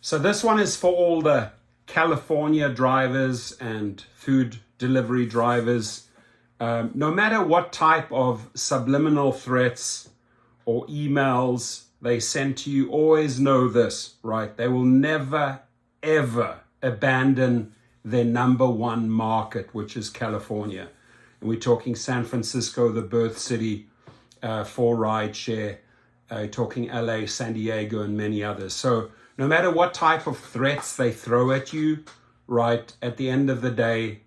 So this one is for all the California drivers and food delivery drivers. No matter what type of subliminal threats or emails they send to you, always know this, right? They will never, ever abandon their number one market, which is California. And we're talking San Francisco, the birth city for rideshare, talking LA, San Diego, and many others. So no matter what type of threats they throw at you, right, at the end of the day,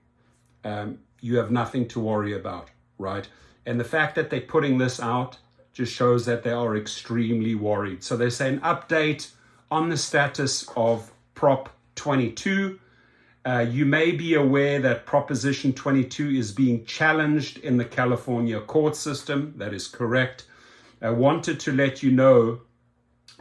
you have nothing to worry about, right? And the fact that they're putting this out just shows that they are extremely worried. So they say an update on the status of Prop 22. You may be aware that Proposition 22 is being challenged in the California court system. That is correct. I wanted to let you know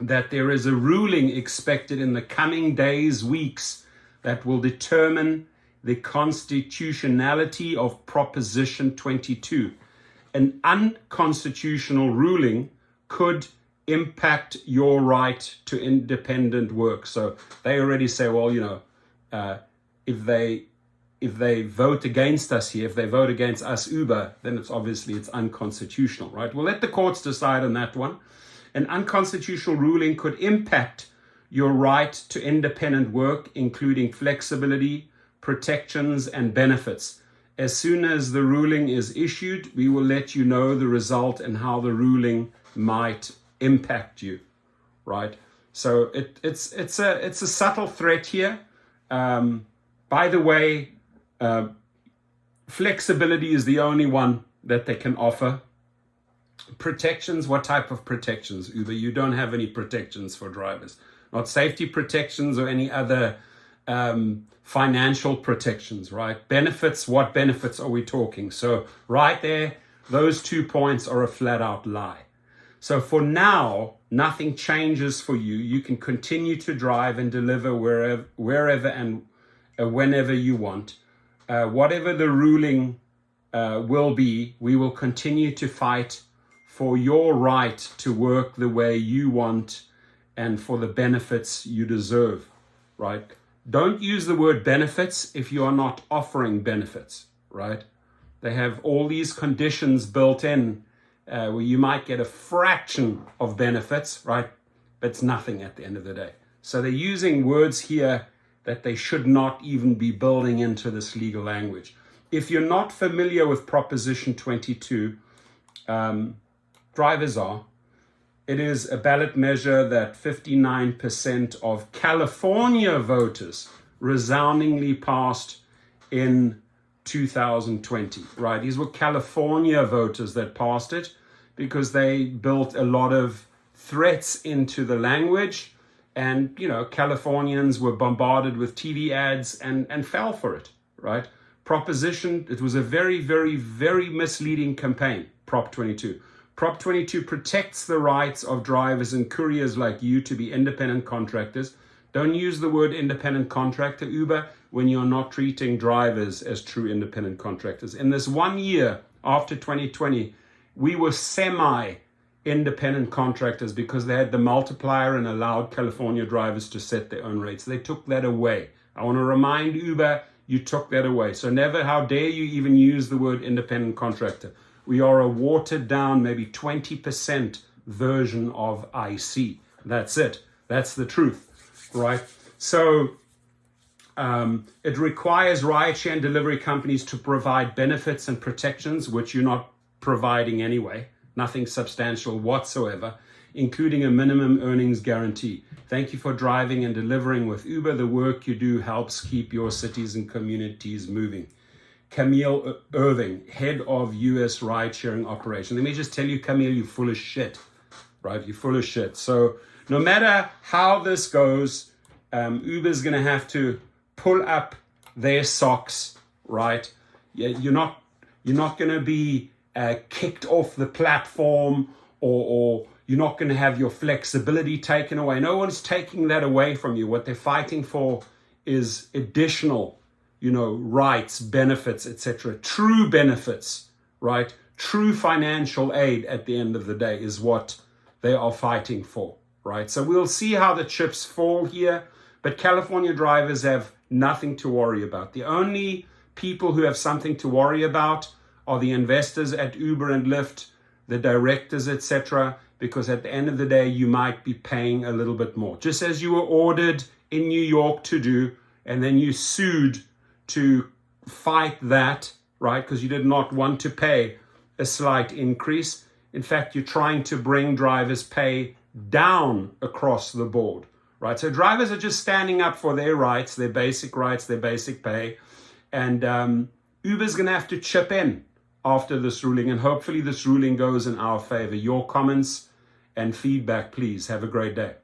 that there is a ruling expected in the coming days, weeks, that will determine the constitutionality of Proposition 22. An unconstitutional ruling could impact your right to independent work. So they already say, well, you know, if they vote against us here, if they vote against us Uber, then it's unconstitutional, right? We'll let the courts decide on that one. An unconstitutional ruling could impact your right to independent work, including flexibility, protections, and benefits. As soon as the ruling is issued, we will let you know the result and how the ruling might impact you, right? So it's a subtle threat here. By the way, flexibility is the only one that they can offer. Protections, what type of protections, Uber? You don't have any protections for drivers. Not safety protections or any other financial protections, right? Benefits, what benefits are we talking? So right there, those 2 points are a flat out lie. So for now, nothing changes for you. You can continue to drive and deliver wherever and whenever you want. Whatever the ruling will be, we will continue to fight for your right to work the way you want and for the benefits you deserve, right? Don't use the word benefits if you are not offering benefits, right? They have all these conditions built in where you might get a fraction of benefits, right? But it's nothing at the end of the day. So they're using words here that they should not even be building into this legal language. If you're not familiar with Proposition 22, drivers are. It is a ballot measure that 59% of California voters resoundingly passed in 2020, right? These were California voters that passed it because they built a lot of threats into the language. And, you know, Californians were bombarded with TV ads and fell for it, right? It was a very, very, very misleading campaign, Prop 22. Prop 22 protects the rights of drivers and couriers like you to be independent contractors. Don't use the word independent contractor, Uber, when you're not treating drivers as true independent contractors. In this 1 year after 2020, we were semi-independent contractors because they had the multiplier and allowed California drivers to set their own rates. They took that away. I want to remind Uber, you took that away. So never, how dare you even use the word independent contractor. We are a watered down, maybe 20% version of IC. That's it. That's the truth, right? So it requires rideshare and delivery companies to provide benefits and protections, which you're not providing anyway. Nothing substantial whatsoever, including a minimum earnings guarantee. Thank you for driving and delivering with Uber. The work you do helps keep your cities and communities moving. Camille Irving, head of U.S. ride-sharing operation. Let me just tell you, Camille, you're full of shit, right? You're full of shit. So no matter how this goes, Uber's going to have to pull up their socks, right? You're not going to be kicked off the platform or you're not going to have your flexibility taken away. No one's taking that away from you. What they're fighting for is additional rights, benefits, etc. True benefits, right? True financial aid at the end of the day is what they are fighting for, right? So we'll see how the chips fall here. But California drivers have nothing to worry about. The only people who have something to worry about are the investors at Uber and Lyft, the directors, etc., because at the end of the day, you might be paying a little bit more. Just as you were ordered in New York to do, and then you sued to fight that, right? Because you did not want to pay a slight increase. In fact, you're trying to bring drivers' pay down across the board, right? So drivers are just standing up for their rights, their basic pay. And Uber's going to have to chip in after this ruling, and hopefully this ruling goes in our favor. Your comments and feedback, please. Have a great day.